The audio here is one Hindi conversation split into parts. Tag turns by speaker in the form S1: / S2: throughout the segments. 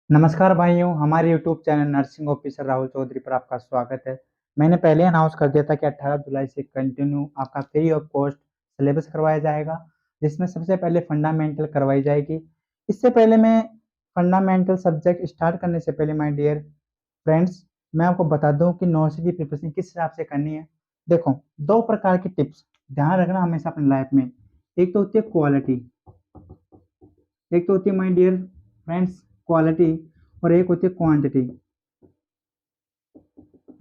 S1: नमस्कार भाइयों, हमारे YouTube channel nursing officer Rahul Chaudhary पर आपका स्वागत है। मैंने पहले अनाउंस कर दिया था कि 18 जुलाई से कंटिन्यू आपका फ्री ऑफ कॉस्ट सिलेबस करवाया जाएगा, जिसमें सबसे पहले फंडामेंटल करवाई जाएगी। इससे पहले मैं फंडामेंटल सब्जेक्ट स्टार्ट करने से पहले माय डियर फ्रेंड्स, मैं आपको बता दूं कि नॉर्स की प्रिपरेशन किस हिसाब से करनी है। देखो, दो प्रकार की टिप्स ध्यान रखना हमेशा अपनी लाइफ में। एक तो होती है क्वालिटी, एक तो होती है माय डियर फ्रेंड्स क्वालिटी, और एक होती है क्वांटिटी।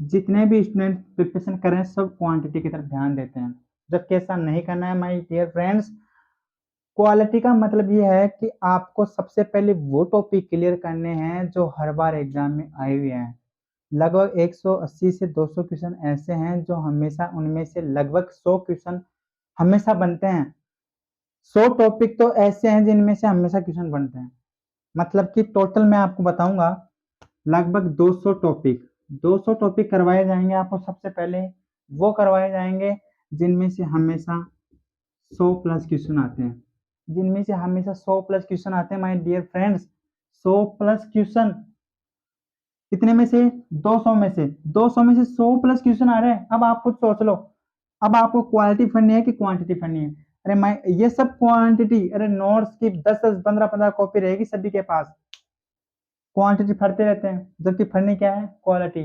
S1: जितने भी स्टूडेंट प्रिपरेशन कर रहे हैं सब क्वांटिटी की तरफ ध्यान देते हैं, जबकि ऐसा नहीं करना है माय डियर फ्रेंड्स। क्वालिटी का मतलब ये है कि आपको सबसे पहले वो टॉपिक क्लियर करने हैं जो हर बार एग्जाम में आए हुए हैं। लगभग 180 से 200 क्वेश्चन ऐसे हैं जो हमेशा, उनमें से लगभग 100 क्वेश्चन हमेशा बनते हैं। 100 टॉपिक तो ऐसे हैं जिनमें से हमेशा क्वेश्चन बनते हैं। मतलब कि टोटल मैं आपको बताऊंगा, लगभग 200 टॉपिक 200 टॉपिक करवाए जाएंगे आपको। सबसे पहले वो करवाए जाएंगे जिनमें से हमेशा 100 प्लस क्वेश्चन आते हैं, जिनमें से हमेशा 100 प्लस क्वेश्चन आते हैं my dear friends. 100 plus question कितने में से? 200 में से। 200 में से 100 प्लस क्वेश्चन आ रहे हैं। अब आप खुद सोच लो, अब आपको क्वालिटी पढ़नी है कि क्वांटिटी पढ़नी है? अरे मैं ये सब क्वांटिटी, अरे नोट्स की 10 10 15 15 कॉपी रहेगी सभी के पास। क्वांटिटी पढ़ते रहते हैं, जबकि पढ़नी क्या है? क्वालिटी।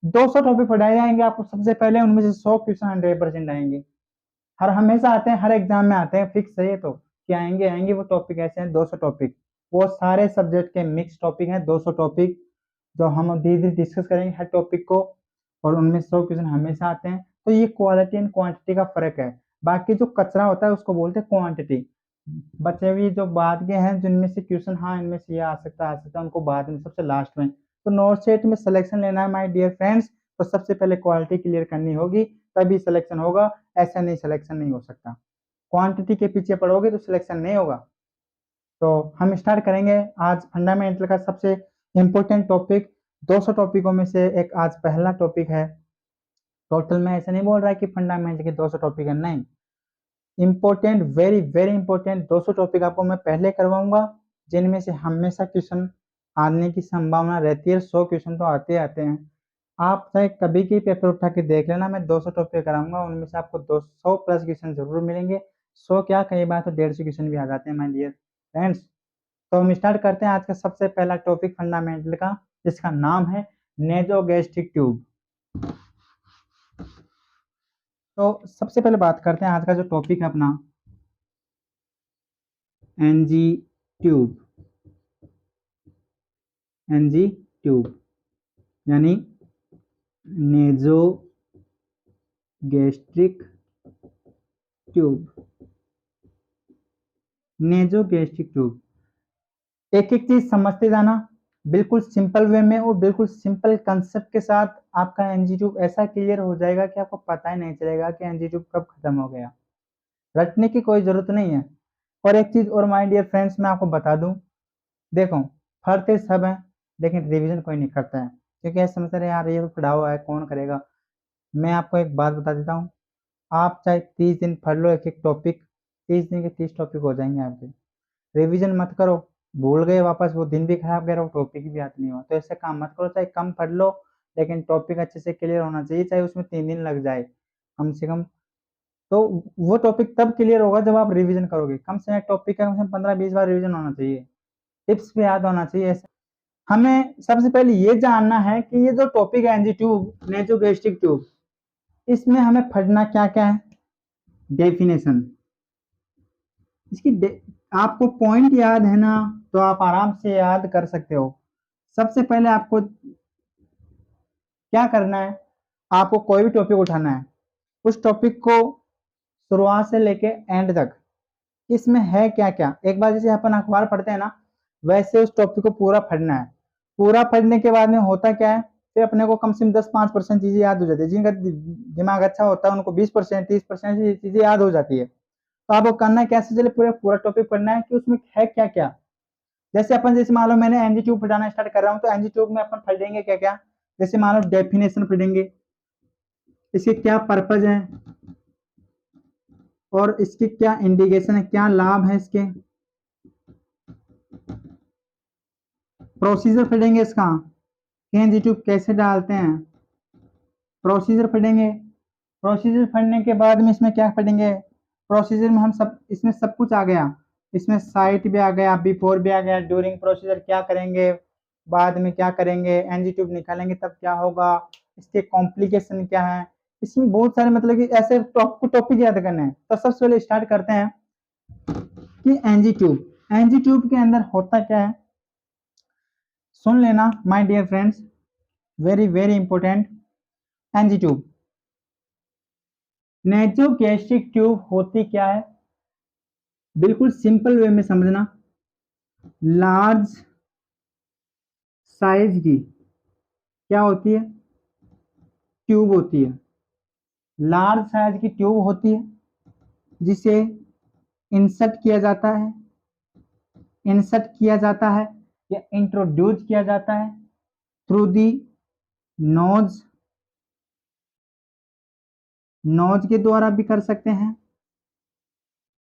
S1: 200 टॉपिक पढ़ाए जाएंगे आपको सबसे पहले, उनमें से 100 क्वेश्चन 100% आएंगे। हर हमेशा आते हैं, हर एग्जाम में आते हैं, फिक्स है ये तो कि आएंगे आएंगे। वो टॉपिक ऐसे हैं 200 टॉपिक, वो सारे सब्जेक्ट के मिक्स टॉपिक हैं 200 टॉपिक, जो हम धीरे धीरे डिस्कस करेंगे हर टॉपिक को। और उनमें 100 क्वेश्चन हमेशा आते हैं। तो ये क्वालिटी एंड क्वांटिटी का फर्क है। बाकी जो कचरा होता है उसको बोलते हैं क्वांटिटी। बचे हुए जो बाद के हैं जिनमें से क्वेश्चन, हाँ इनमें से ये आ सकता है, उनको बाद में, सबसे लास्ट में। तो नोट सेट में सिलेक्शन लेना है माय डियर फ्रेंड्स, तो सबसे पहले क्वालिटी क्लियर करनी होगी, तभी सिलेक्शन होगा। ऐसा नहीं सिलेक्शन नहीं हो सकता। क्वांटिटी के पीछे पड़ोगे तो सिलेक्शन नहीं होगा। तो हम स्टार्ट करेंगे आज फंडामेंटल का सबसे इंपॉर्टेंट टॉपिक। 200 टॉपिकों में से एक आज पहला टॉपिक है। टोटल में ऐसा नहीं बोल रहा है कि फंडामेंटल के 200 टॉपिक है, नहीं। Important, very very important 200 topic आपको मैं पहले करवाऊंगा, जिनमें से हमेशा क्वेश्चन आने की संभावना रहती है। 100 क्वेश्चन तो आते आते हैं। आप चाहे कभी की पेपर उठा के देख लेना, मैं 200 टॉपिक कराऊंगा, उनमें से आपको 200 प्लस क्वेश्चन जरूर मिलेंगे। 100 क्या, कई बार तो 150 क्वेश्चन भी आ जाते हैं माय डियर फ्रेंड्स। तो हम स्टार्ट करते हैं आज का सबसे पहला टॉपिक फंडामेंटल का, जिसका नाम है नेजोगैस्ट्रिक ट्यूब। तो सबसे पहले बात करते हैं आज का जो टॉपिक है अपना, एनजी ट्यूब। एनजी ट्यूब यानी नेजो गैस्ट्रिक ट्यूब। नेजो गैस्ट्रिक ट्यूब, एक एक चीज समझते जाना बिल्कुल सिंपल वे में, और बिल्कुल सिंपल कंसेप्ट के साथ आपका एनजी ट्यूब ऐसा क्लियर हो जाएगा कि आपको पता ही नहीं चलेगा कि एनजी ट्यूब कब खत्म हो गया। रटने की कोई जरूरत नहीं है। और एक चीज और माय डियर फ्रेंड्स मैं आपको बता दूं, देखो, पढ़ते सब हैं लेकिन रिवीजन कोई नहीं करता है, क्योंकि ऐसा समझते हैं यार ये तो पढ़ा हुआ है कौन करेगा। मैं आपको एक बात बता देता हूँ, आप चाहे 30 दिन पढ़ लो एक एक टॉपिक, 30 दिन के 30 टॉपिक हो जाएंगे आपके। रिवीजन मत करो, भूल गए वापस, वो दिन भी खराब गया और टॉपिक भी याद नहीं हुआ। तो ऐसे काम मत करो, चाहे कम पढ़ लो लेकिन टॉपिक अच्छे से क्लियर होना चाहिए, चाहे उसमें 3 दिन लग जाए कम से कम। तो वो टॉपिक तब क्लियर होगा जब आप रिवीजन करोगे। कम से कम टॉपिक का कम से कम 15 20 बार रिवीजन होना चाहिए, टिप्स भी याद होना चाहिए ऐसे। हमें सबसे पहले ये जानना है कि ये जो टॉपिक है एनजी ट्यूब, नेजोगैस्ट्रिक ट्यूब, इसमें हमें पढ़ना क्या क्या है। डेफिनेशन, इसकी आपको पॉइंट याद है ना, तो आप आराम से याद कर सकते हो। सबसे पहले आपको क्या करना है, आपको कोई भी टॉपिक उठाना है, उस टॉपिक को शुरुआत से लेके एंड तक, इसमें है क्या क्या, एक बार जैसे अपन अखबार पढ़ते हैं ना, वैसे उस टॉपिक को पूरा पढ़ना है। पूरा पढ़ने के बाद में होता क्या है, फिर अपने को कम से कम 10 5% चीजें याद हो जाती है। जिनका दिमाग अच्छा होता है उनको 20% 30% चीजें याद हो जाती है। तो आपको करना है कैसे, चले पूरा पूरा टॉपिक पढ़ना है कि उसमें है क्या क्या। जैसे अपन, जैसे मान लो मैंने एनजी ट्यूब पढ़ाना स्टार्ट कर रहा हूँ, तो एनजी ट्यूब में अपन पढ़ेंगे क्या क्या। जैसे मान लो डेफिनेशन पढ़ेंगे, इसके क्या पर्पज है और इसकी क्या इंडिकेशन है, क्या लाभ है इसके। प्रोसीजर पढ़ेंगे इसका कि एनजी ट्यूब कैसे डालते हैं, प्रोसीजर पढ़ेंगे। प्रोसीजर पढ़ने के बाद में इसमें क्या पढ़ेंगे, प्रोसीजर में हम सब, इसमें सब कुछ आ गया, इसमें साइट भी आ गया, बिफोर भी आ गया, ड्यूरिंग प्रोसीजर क्या करेंगे, बाद में क्या करेंगे, एनजी ट्यूब निकालेंगे तब क्या होगा, इसके कॉम्प्लिकेशन क्या है, इसमें बहुत सारे मतलब कि ऐसे टॉपिक याद करने हैं। तो सबसे पहले स्टार्ट करते हैं कि एनजी ट्यूब के अंदर होता क्या है, सुन लेना my dear friends, very very important. NG tube, nasogastric tube होती क्या है, बिल्कुल सिंपल वे में समझना। लार्ज साइज की क्या होती है, ट्यूब होती है, लार्ज साइज की ट्यूब होती है जिसे इंसर्ट किया जाता है, या इंट्रोड्यूस किया जाता है थ्रू दी नोज, नोज के द्वारा भी कर सकते हैं,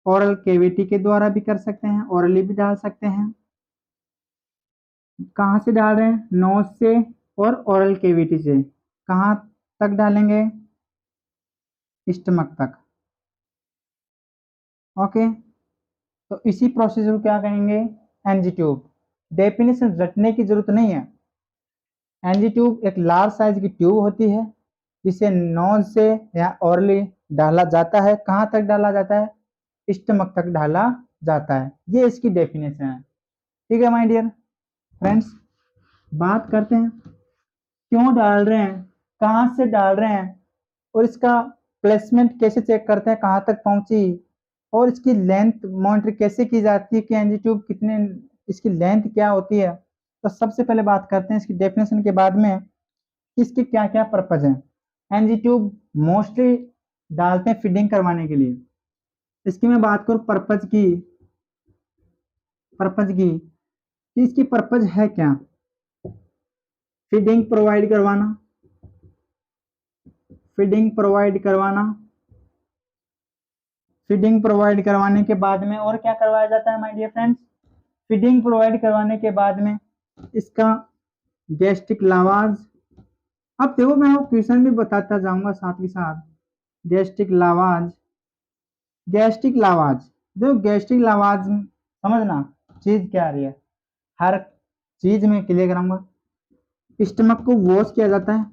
S1: ओरल केविटी के द्वारा भी कर सकते हैं, ओरली भी डाल सकते हैं। कहाँ से डाल रहे हैं, नोज से और ओरल केविटी से। कहाँ तक डालेंगे, स्टमक तक। ओके, तो इसी प्रोसीजर को क्या कहेंगे, एनजी ट्यूब। डेफिनेशन रटने की जरूरत नहीं है। एनजी ट्यूब एक लार्ज साइज की ट्यूब होती है जिसे नोज से या ओरली डाला जाता है। कहाँ तक डाला जाता है, स्टमक तक डाला जाता है। ये इसकी डेफिनेशन है। ठीक है माय डियर फ्रेंड्स, बात करते हैं क्यों डाल रहे हैं, कहाँ से डाल रहे हैं, और इसका प्लेसमेंट कैसे चेक करते हैं कहाँ तक पहुंची, और इसकी लेंथ मॉनिटर कैसे की जाती है कि एनजी ट्यूब कितने, इसकी लेंथ क्या होती है। तो सबसे पहले बात करते हैं इसकी डेफिनेशन के बाद में इसके क्या क्या पर्पज हैं। एनजी ट्यूब मोस्टली डालते हैं फीडिंग करवाने के लिए। इसकी मैं बात करूँ पर्पज की कि इसकी पर्पज है क्या, फीडिंग प्रोवाइड करवाना, फीडिंग प्रोवाइड करवाने के बाद में और क्या करवाया जाता है my dear friends, feeding provide करवाने के बाद में इसका गैस्ट्रिक लावाज। अब देखो मैं वो क्वेश्चन भी बताता जाऊंगा साथ ही साथ। गैस्ट्रिक लावाज, देखो गैस्ट्रिक लावाज समझना चीज क्या आ रही है, हर चीज में क्लियर कराऊंगा। स्टमक को वॉश किया जाता है,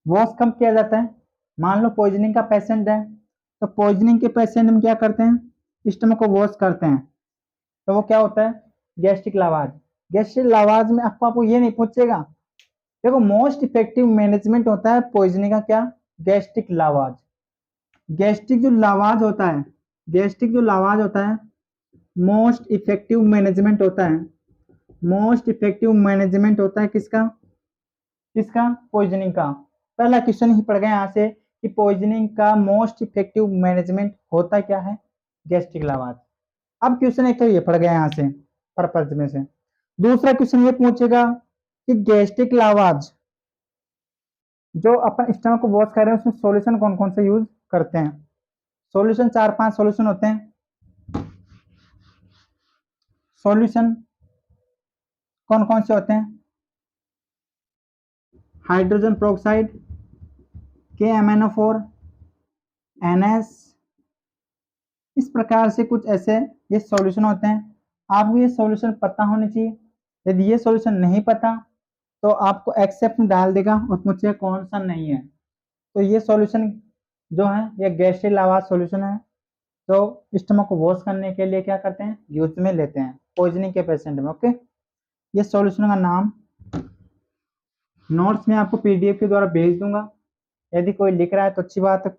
S1: वॉश कब किया जाता है, मान लो पॉइजनिंग का पेशेंट है तो पॉइजनिंग के पेशेंट में क्या करते हैं, स्टमक को वॉश करते हैं, तो वो क्या होता है, गैस्ट्रिक लावाज। गैस्ट्रिक लावाज में आपको ये नहीं पूछेगा, देखो मोस्ट इफेक्टिव मैनेजमेंट होता है पॉइजनिंग का क्या, गैस्ट्रिक लावाज। गैस्ट्रिक जो लावाज होता है मोस्ट इफेक्टिव मैनेजमेंट होता है किसका, पॉइजनिंग का। पहला क्वेश्चन ही पड़ गया यहाँ से कि पॉइजनिंग का मोस्ट इफेक्टिव मैनेजमेंट होता क्या है, गैस्ट्रिक लावाज। अब क्वेश्चन एक तो ये पड़ गया यहाँ से पर्पज में से। दूसरा क्वेश्चन ये पूछेगा कि गैस्ट्रिक लावाज जो अपन स्टमक को वॉश कर रहे हैं उसमें सॉल्यूशन कौन कौन से यूज करते हैं। सॉल्यूशन 4-5 सॉल्यूशन होते हैं। सॉल्यूशन कौन कौन से होते हैं, हाइड्रोजन प्रोक्साइड, KMnO4, NS, इस प्रकार से कुछ ऐसे ये सॉल्यूशन होते हैं। आपको ये सॉल्यूशन पता होने चाहिए। यदि ये सॉल्यूशन नहीं पता तो आपको एक्सेप्ट में डाल देगा और पूछेगा कौन सा नहीं है। तो ये सॉल्यूशन जो है ये गैस्ट्रिक लावाज सॉल्यूशन है, तो स्टमक को वॉश करने के लिए क्या करते हैं, यूज में लेते हैं पॉइजनिंग के पेशेंट में। ओके, ये सॉल्यूशन का नाम नोट्स में आपको PDF के द्वारा भेज दूंगा, यदि कोई लिख रहा है तो अच्छी बात है।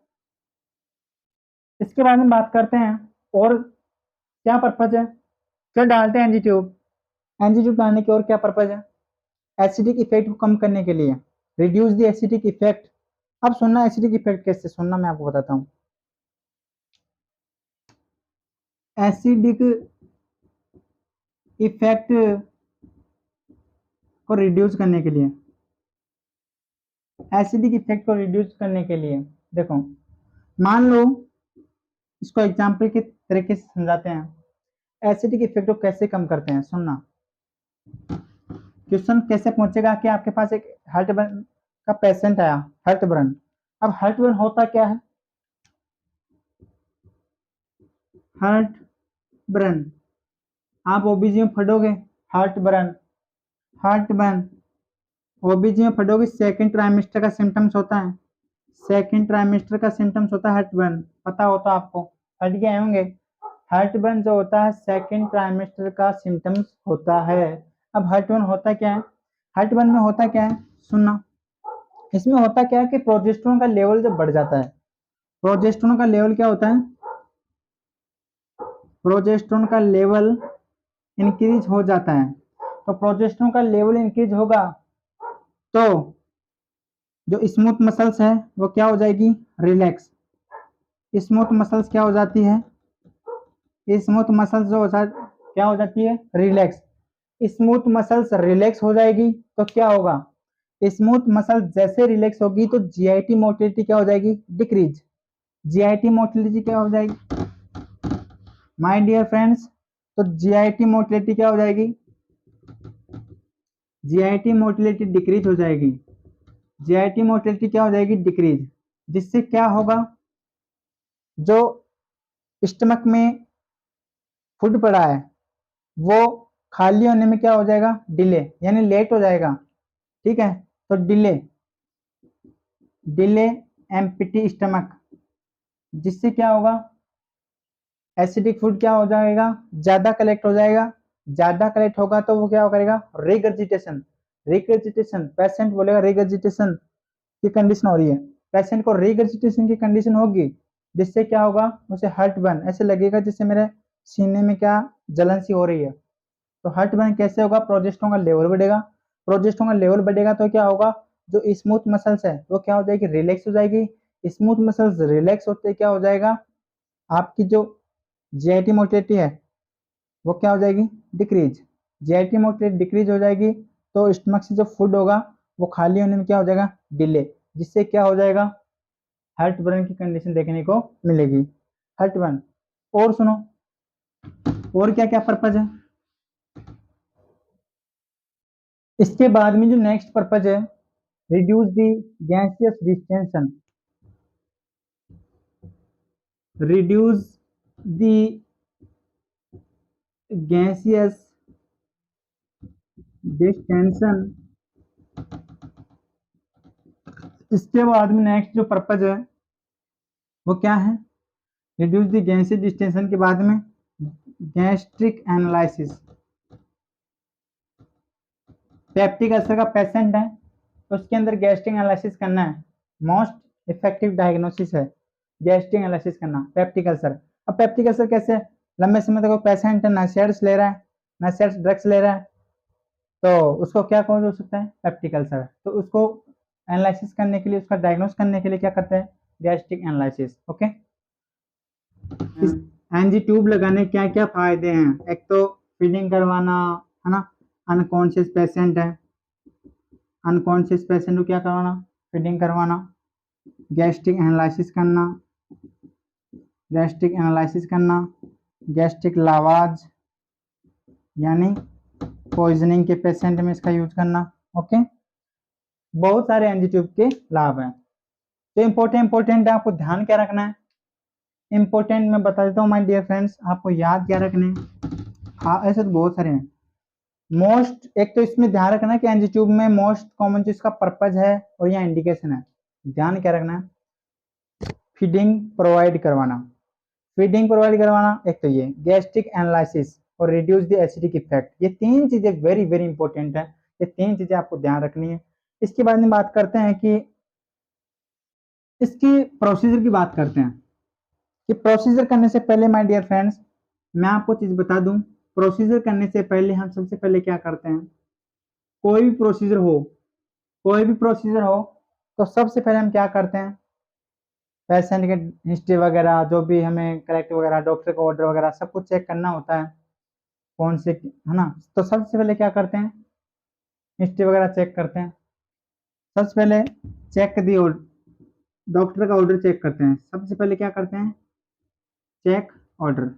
S1: इसके बारे में बात करते हैं और क्या पर्पज है, क्या डालते हैं एनजी ट्यूब डालने के और क्या पर्पज है, एसिडिक इफेक्ट को कम करने के लिए, रिड्यूस द एसिडिक इफेक्ट। अब सुनना एसिडिक इफेक्ट कैसे सुनना, मैं आपको बताता हूँ। एसिडिक इफेक्ट को रिड्यूस करने के लिए, देखो मान लो इसको एग्जाम्पल के तरीके से समझाते हैं। एसिडिक इफेक्ट को कैसे कम करते हैं, सुनना। क्वेश्चन कैसे पहुंचेगा कि आपके पास एक हार्ट बर्न का पेशेंट आया, हार्ट बर्न। अब हार्ट बर्न होता क्या है, हार्ट बर्न आप ओबीजी में पढ़ोगे, हार्ट बर्न, हार्ट बर्न ओबीजी में पढ़ोगे, सेकंड ट्राइमेस्टर का सिम्टम्स होता है, सेकंड ट्राइमेस्टर का सिम्टम्स होता है हार्ट बर्न, पता होता आपको, पढ़ के आए होंगे। हार्ट बर्न जो होता है सेकंड ट्राइमेस्टर का सिम्टम्स होता है। अब हार्ट बर्न होता क्या है, हार्ट बर्न में होता क्या है, सुनना। इसमें होता क्या है कि प्रोजेस्टेरोन का लेवल जब बढ़ जाता है, प्रोजेस्टेरोन का लेवल क्या होता है, प्रोजेस्टेरोन का लेवल इंक्रीज हो जाता है। तो प्रोजेस्टेरोन का लेवल इंक्रीज होगा तो जो स्मूथ मसल्स है वो क्या हो जाएगी, रिलैक्स। स्मूथ मसल्स क्या हो जाती है, स्मूथ मसल्स जो क्या हो जाती है, रिलैक्स। स्मूथ मसल्स रिलैक्स हो जाएगी तो क्या होगा, स्मूथ मसल्स जैसे रिलैक्स होगी तो जीआईटी मोटिलिटी क्या हो जाएगी, डिक्रीज। जीआईटी मोटिलिटी क्या हो जाएगी माय डियर फ्रेंड्स, तो जीआईटी मोटिलिटी क्या हो जाएगी, जीआईटी मोटिलिटी डिक्रीज हो जाएगी, जीआईटी मोटिलिटी क्या हो जाएगी, डिक्रीज। जिससे क्या होगा, जो स्टमक में फूड पड़ा है वो खाली होने में क्या हो जाएगा, डिले, यानी लेट हो जाएगा, ठीक है। तो डिले, डिले एम्प्टी स्टमक, जिससे क्या होगा, एसिडिक फूड क्या हो जाएगा, ज्यादा कलेक्ट हो जाएगा, ज्यादा कलेक्ट होगा तो वो क्या करेगा, रिगर्जिटेशन, रिगर्जिटेशन पेशेंट बोलेगा रिगर्जिटेशन की कंडीशन हो रही है, पेशेंट को रिगर्जिटेशन की कंडीशन होगी, जिससे क्या होगा, उसे हार्ट बर्न ऐसे लगेगा जैसे मेरे सीने में क्या जलन सी हो रही है। तो हार्ट बर्न कैसे होगा, प्रोजेस्टेरोन का लेवल बढ़ेगा, प्रोजेस्टेरोन का लेवल बढ़ेगा तो क्या होगा, जो स्मूथ मसल्स है वो क्या हो जाएगी, रिलैक्स हो जाएगी। स्मूथ मसल्स रिलैक्स होते क्या हो जाएगा, आपकी जो जीआईटी मोटिलिटी है वो क्या हो जाएगी, डिक्रीज। जीआईटी मोटिलिटी डिक्रीज हो जाएगी तो स्टमक से जो फूड होगा वो खाली होने में क्या हो जाएगा, डिले, जिससे क्या हो जाएगा, हार्ट बर्न की कंडीशन देखने को मिलेगी। हार्ट बर्न, और सुनो, और क्या क्या पर्पज है। इसके बाद में जो नेक्स्ट पर्पज है, reduce the gaseous distension, reduce the gaseous distension. इसके बाद में नेक्स्ट जो पर्पज है वो क्या है, रिड्यूस द गैसियस डिस्टेंशन के बाद में गैस्ट्रिक एनालिसिस। पेप्टिक अल्सर का पेशेंट है तो उसके अंदर गैस्ट्रिक एनालिसिस करना है, मोस्ट इफेक्टिव डायग्नोसिस है गैस्ट्रिक एनालिसिस करना, पेप्टिक अल्सर। अब पेप्टिक अल्सर कैसे, लंबे समय तक पेशेंट नसेड्स ले रहा है, नसेड्स ड्रग्स ले रहा है, तो उसको क्या कॉज हो सकता है, पेप्टिक अल्सर। तो उसको एनालिसिस करने के लिए, उसका डायग्नोस करने के लिए क्या करते हैं, गैस्ट्रिक एनालिसिस, ओके। इस एनजी ट्यूब लगाने क्या क्या फायदे हैं, एक तो फीडिंग करवाना है ना, अनकॉन्शियस पेशेंट है, अनकॉन्शियस पेशेंट को क्या करवाना, फीडिंग करवाना, गैस्ट्रिक एनालिसिस करना, गैस्ट्रिक एनालिसिस करना, गैस्ट्रिक लावाज यानी पॉइजनिंग के पेशेंट में इसका यूज करना, ओके। बहुत सारे एनजी ट्यूब के लाभ हैं। तो इंपॉर्टेंट है, आपको ध्यान क्या रखना है, इंपॉर्टेंट मैं बता देता हूँ माय डियर फ्रेंड्स, आपको याद क्या रखने हैं। हाँ ऐसे तो बहुत सारे हैं, मोस्ट, एक तो इसमें ध्यान रखना कि एनजी ट्यूब में मोस्ट कॉमन जो इसका पर्पज है और यहाँ इंडिकेशन है, ध्यान क्या रखना है, फीडिंग प्रोवाइड करवाना, फीडिंग प्रोवाइड करवाना, एक तो ये गैस्ट्रिक एनालिसिस और रिड्यूस द एसिडिक इफेक्ट, ये तीन चीजें वेरी वेरी इंपॉर्टेंट है, ये तीन चीजें आपको ध्यान रखनी है। इसके बाद में बात करते हैं कि इसकी प्रोसीजर की बात करते हैं कि प्रोसीजर करने से पहले माय डियर फ्रेंड्स मैं आपको चीज बता दूं, प्रोसीजर करने से पहले हम सबसे पहले क्या करते हैं, कोई भी प्रोसीजर हो, कोई भी प्रोसीजर हो तो सबसे पहले हम क्या करते हैं, पेशेंट के हिस्ट्री वगैरह जो भी हमें करेक्ट वगैरह, डॉक्टर का ऑर्डर वगैरह सब कुछ चेक करना होता है, कौन से है ना। तो सबसे पहले क्या करते हैं, हिस्ट्री वगैरह चेक करते हैं, सबसे पहले चेक दी, डॉक्टर का ऑर्डर चेक करते हैं, सबसे पहले क्या करते हैं, चेक ऑर्डर,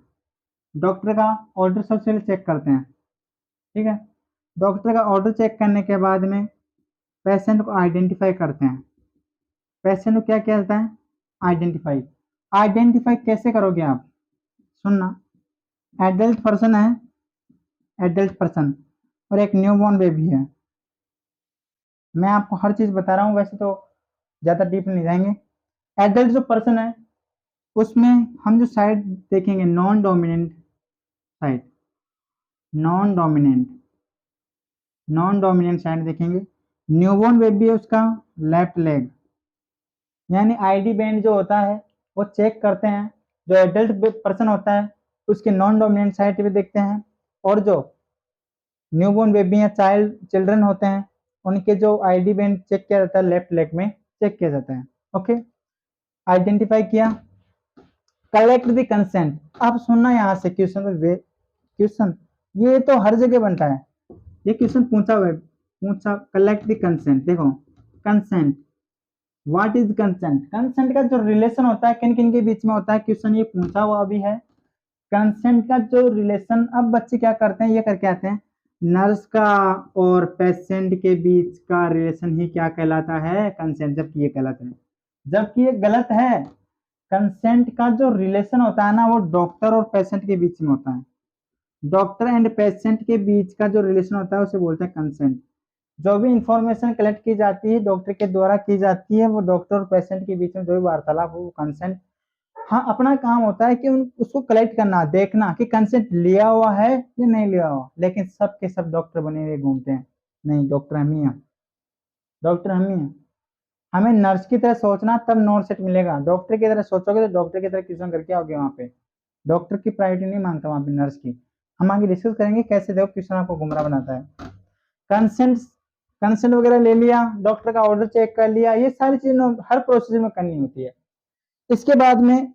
S1: डॉक्टर का ऑर्डर सबसे पहले चेक करते हैं, ठीक है। डॉक्टर का ऑर्डर चेक करने के बाद में पेशेंट को आइडेंटिफाई करते हैं। पेशेंट को क्या किया जाता है? आइडेंटिफाई। आइडेंटिफाई कैसे करोगे आप? सुनना, एडल्ट पर्सन है, एडल्ट पर्सन, और एक न्यूबॉर्न बेबी है। मैं आपको हर चीज बता रहा हूँ, वैसे तो ज्यादा डीप नहीं जाएंगे। एडल्ट जो पर्सन है उसमें हम जो साइड देखेंगे, non dominant side, non dominant, non dominant side देखेंगे। न्यूबॉर्न बेबी है, उसका लेफ्ट लेग, यानी आईडी बैंड जो होता है वो चेक करते हैं। जो एडल्ट पर्सन होता है उसके नॉन डोमिनेंट साइड पे देखते हैं, और जो न्यूबॉर्न बेबी या चिल्ड्रन होते हैं उनके जो आईडी बैंड चेक किया जाता है, लेफ्ट लेग में चेक किया जाता है। ओके, आइडेंटिफाई किया। Collect the consent. अब सुनना यहाँ से क्वेश्चन ये तो हर जगह बनता है, ये क्वेश्चन पूछा कलेक्ट द कंसेंट। देखो consent, what is consent? Consent का जो रिलेशन होता है किन किन के बीच में होता है, क्वेश्चन ये पूछा हुआ भी है। कंसेंट का जो रिलेशन, अब बच्चे क्या करते हैं, ये करके आते हैं, नर्स का और पेशेंट के बीच का रिलेशन ही क्या कहलाता है? कंसेंट। जबकि ये गलत है, जबकि ये गलत है। कंसेंट का जो रिलेशन होता है ना, वो डॉक्टर और पेशेंट के बीच में होता है। डॉक्टर एंड पेशेंट के बीच का जो रिलेशन होता है उसे बोलते हैं कंसेंट। जो भी इंफॉर्मेशन कलेक्ट की जाती है डॉक्टर के द्वारा की जाती है, वो डॉक्टर और पेशेंट के बीच में जो भी वार्तालाप हो वो कंसेंट। हाँ, अपना काम होता है कि उसको कलेक्ट करना, देखना कि कंसेंट लिया हुआ है या नहीं लिया हुआ। लेकिन सब के सब डॉक्टर बने हुए घूमते हैं, नहीं, डॉक्टर हम ही हैं, डॉक्टर हम ही हैं। हमें नर्स की तरह सोचना, तब नॉन सेट मिलेगा। डॉक्टर की तरह सोचोगे तो डॉक्टर की तरह क्वेश्चन करके आओगे वहाँ पे। डॉक्टर की प्रायोरिटी नहीं मांगता वहाँ पे, नर्स की। हम आगे डिस्कस करेंगे कैसे देखो क्वेश्चन आपको गुमराह बनाता है। कंसेंट, कंसेंट वगैरह ले लिया, डॉक्टर का ऑर्डर चेक कर लिया, ये सारी चीजें हर प्रोसेस में करनी होती है। इसके बाद में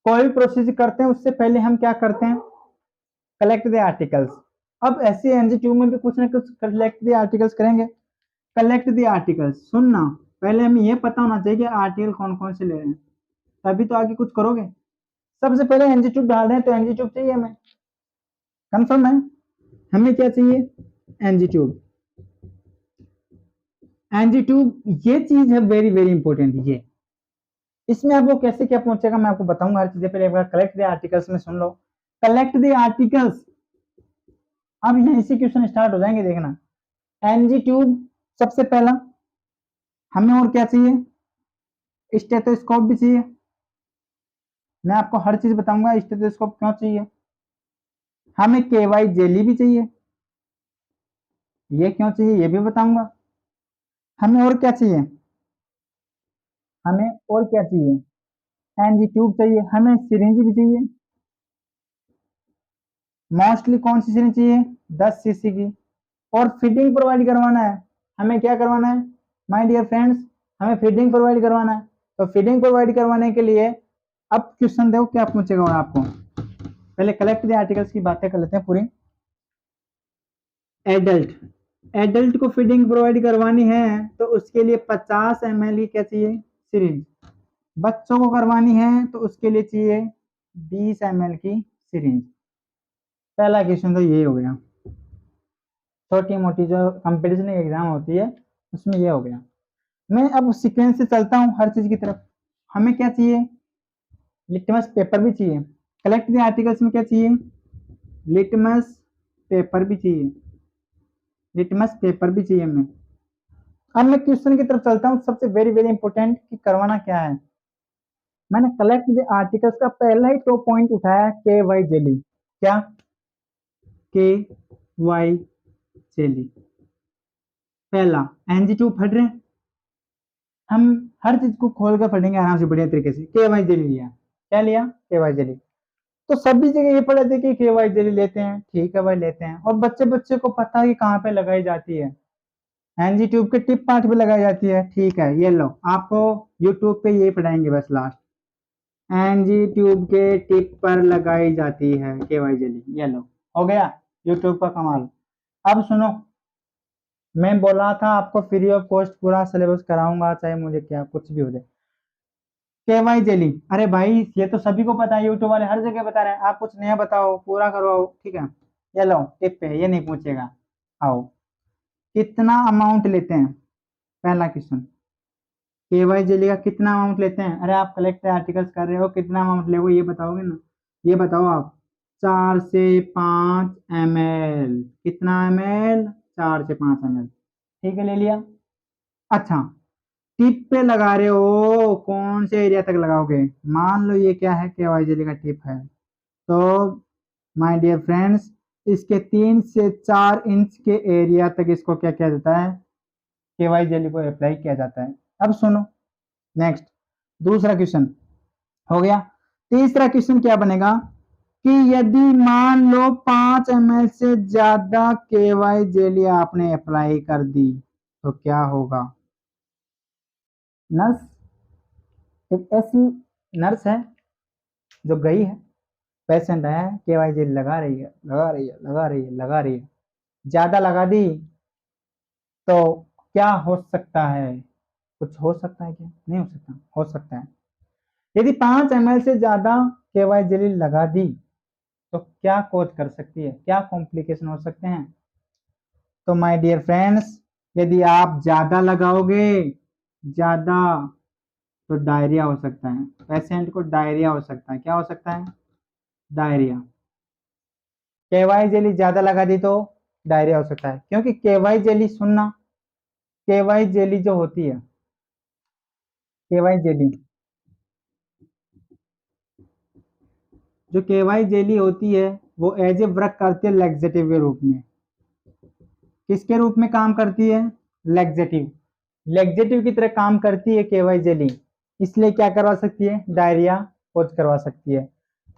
S1: कोई भी प्रोसेस करते हैं उससे पहले हम क्या करते हैं? Collect the articles. अब ऐसे एनजीट्यूब में भी कुछ ना कुछ कलेक्ट द आर्टिकल्स करेंगे। कलेक्ट द आर्टिकल्स, सुनना, पहले हमें ये पता होना चाहिए कि आर्टिकल कौन कौन से ले रहे हैं, तभी तो आगे कुछ करोगे। सबसे पहले एनजीट्यूब डाल रहे हैं तो एनजीट्यूब चाहिए हमें, कंफर्म है? हमें क्या चाहिए? एनजीट्यूब। एनजीट्यूब ये चीज है वेरी वेरी इंपॉर्टेंट। ये इसमें आपको कैसे क्या पहुंचेगा मैं आपको बताऊंगा हर चीजें। पहले एक बार कलेक्ट द आर्टिकल्स में सुन लो। कलेक्ट द आर्टिकल्स, अब यहाँ इसी क्वेश्चन स्टार्ट हो जाएंगे, देखना। एनजीट्यूब सबसे पहला, हमें और क्या चाहिए? स्टेथोस्कोप भी चाहिए। मैं आपको हर चीज बताऊंगा स्टेथोस्कोप क्यों चाहिए। हमें केवाई जेली भी चाहिए, ये क्यों चाहिए ये भी बताऊंगा। हमें और क्या चाहिए? हमें और क्या चाहिए? एनजी ट्यूब चाहिए, हमें सिरिंज भी चाहिए। मोस्टली कौन सी सिरिंज चाहिए? 10 सीसी की। और फीडिंग प्रोवाइड करवाना है, हमें क्या करवाना है माय डियर फ्रेंड्स? हमें फीडिंग प्रोवाइड करवाना है। तो फीडिंग प्रोवाइड करवाने के लिए अब क्वेश्चन देखो क्या पूछेगा और आपको। पहले कलेक्ट द आर्टिकल्स की बातें कर लेते हैं पूरी। एडल्ट, एडल्ट को फीडिंग प्रोवाइड करवानी है तो उसके लिए 50 ml की क्या चाहिए? सिरिंज। बच्चों को करवानी है तो उसके लिए चाहिए 20 ml की सिरिंज। पहला क्वेश्चन तो ये हो गया, छोटी मोटी जो कंपटीशन एग्जाम होती है उसमें ये हो गया। मैं अब सीक्वेंस से चलता हूँ हर चीज की तरफ। हमें क्या चाहिए? लिटमस पेपर भी चाहिए। कलेक्ट द आर्टिकल्स में क्या चाहिए? लिटमस पेपर भी चाहिए, लिटमस पेपर भी चाहिए हमें। अब मैं क्वेश्चन की तरफ चलता हूँ, सबसे वेरी वेरी इंपॉर्टेंट कि करवाना क्या है। मैंने कलेक्ट द आर्टिकल्स का पहला ही टॉप पॉइंट उठाया, के वाई जेली। क्या? के वाई जेली। पहला एनजी2 फट रहे हैं, हम हर चीज को खोल कर पढ़ेंगे आराम से बढ़िया तरीके से। के वाई जेली लिया, क्या लिया? के वाई जेली। तो सभी जगह ये पढ़े थे कि के वाई जेली लेते हैं, ठीक है भाई लेते हैं। और बच्चे बच्चे को पता है कि कहाँ पे लगाई जाती है। एनजी ट्यूब के टिप पार्ट पे लगाई जाती है, ठीक है। ये लो, आपको यूट्यूब पे ये पढ़ाएंगे बस लास्ट। एनजी ट्यूब के टिप पर लगाई जाती है केवाई जेली, ये लो, हो गया यूट्यूब का कमाल। अब सुनो, मैं बोला था आपको फ्री ऑफ कॉस्ट पूरा सिलेबस कराऊंगा, चाहे मुझे क्या कुछ भी हो जाए। केवाई जेली, अरे भाई ये तो सभी को पता है, यूट्यूब वाले हर जगह बता रहे हैं, आप कुछ नया बताओ, पूरा करवाओ, ठीक है। ये लो टिप पे, ये नहीं पूछेगा। आओ, कितना अमाउंट लेते हैं, पहला क्वेश्चन, केवाई जेली का कितना अमाउंट लेते हैं? अरे आप कलेक्ट आर्टिकल्स कर रहे हो, कितना अमाउंट ले ये बताओगे ना, ये बताओ आप। 4 से 5 ml, कितना ml? 4 से 5 ml, ठीक है, ले लिया। अच्छा, टिप पे लगा रहे हो, कौन से एरिया तक लगाओगे? मान लो ये क्या है, केवाई जेली का टिप है, तो माय डियर फ्रेंड्स, इसके 3 से 4 इंच के एरिया तक इसको क्या किया जाता है, केवाई जेली को अप्लाई किया जाता है। अब सुनो, नेक्स्ट, दूसरा क्वेश्चन हो गया। तीसरा क्वेश्चन क्या बनेगा कि यदि मान लो 5 ml से ज्यादा केवाई जेली आपने अप्लाई कर दी तो क्या होगा? नर्स, एक ऐसी नर्स है जो गई है, पेशेंट आया है, केवाई जेल लगा रही है, लगा रही है, लगा रही है, लगा रही है, ज्यादा लगा दी तो क्या हो सकता है? कुछ हो सकता है क्या? नहीं हो सकता, हो सकता है। यदि 5 ml से ज्यादा केवाई जेली लगा दी तो क्या कॉज कर सकती है, क्या कॉम्प्लिकेशन हो सकते हैं? तो माय डियर फ्रेंड्स, यदि आप ज्यादा लगाओगे, ज्यादा, तो डायरिया हो सकता है, पेशेंट को डायरिया हो सकता है। क्या हो सकता है? डायरिया। केवाई जेली ज्यादा लगा दी तो डायरिया हो सकता है, क्योंकि केवाई जेली, सुनना, केवाई जेली जो होती है, केवाई जेली, जो केवाई जेली होती है वो एज ए वर्क करती है लैक्सेटिव के रूप में। किसके रूप में काम करती है? लैक्सेटिव, लैक्सेटिव की तरह काम करती है केवाई जेली, इसलिए क्या करवा सकती है? डायरिया कोज करवा सकती है।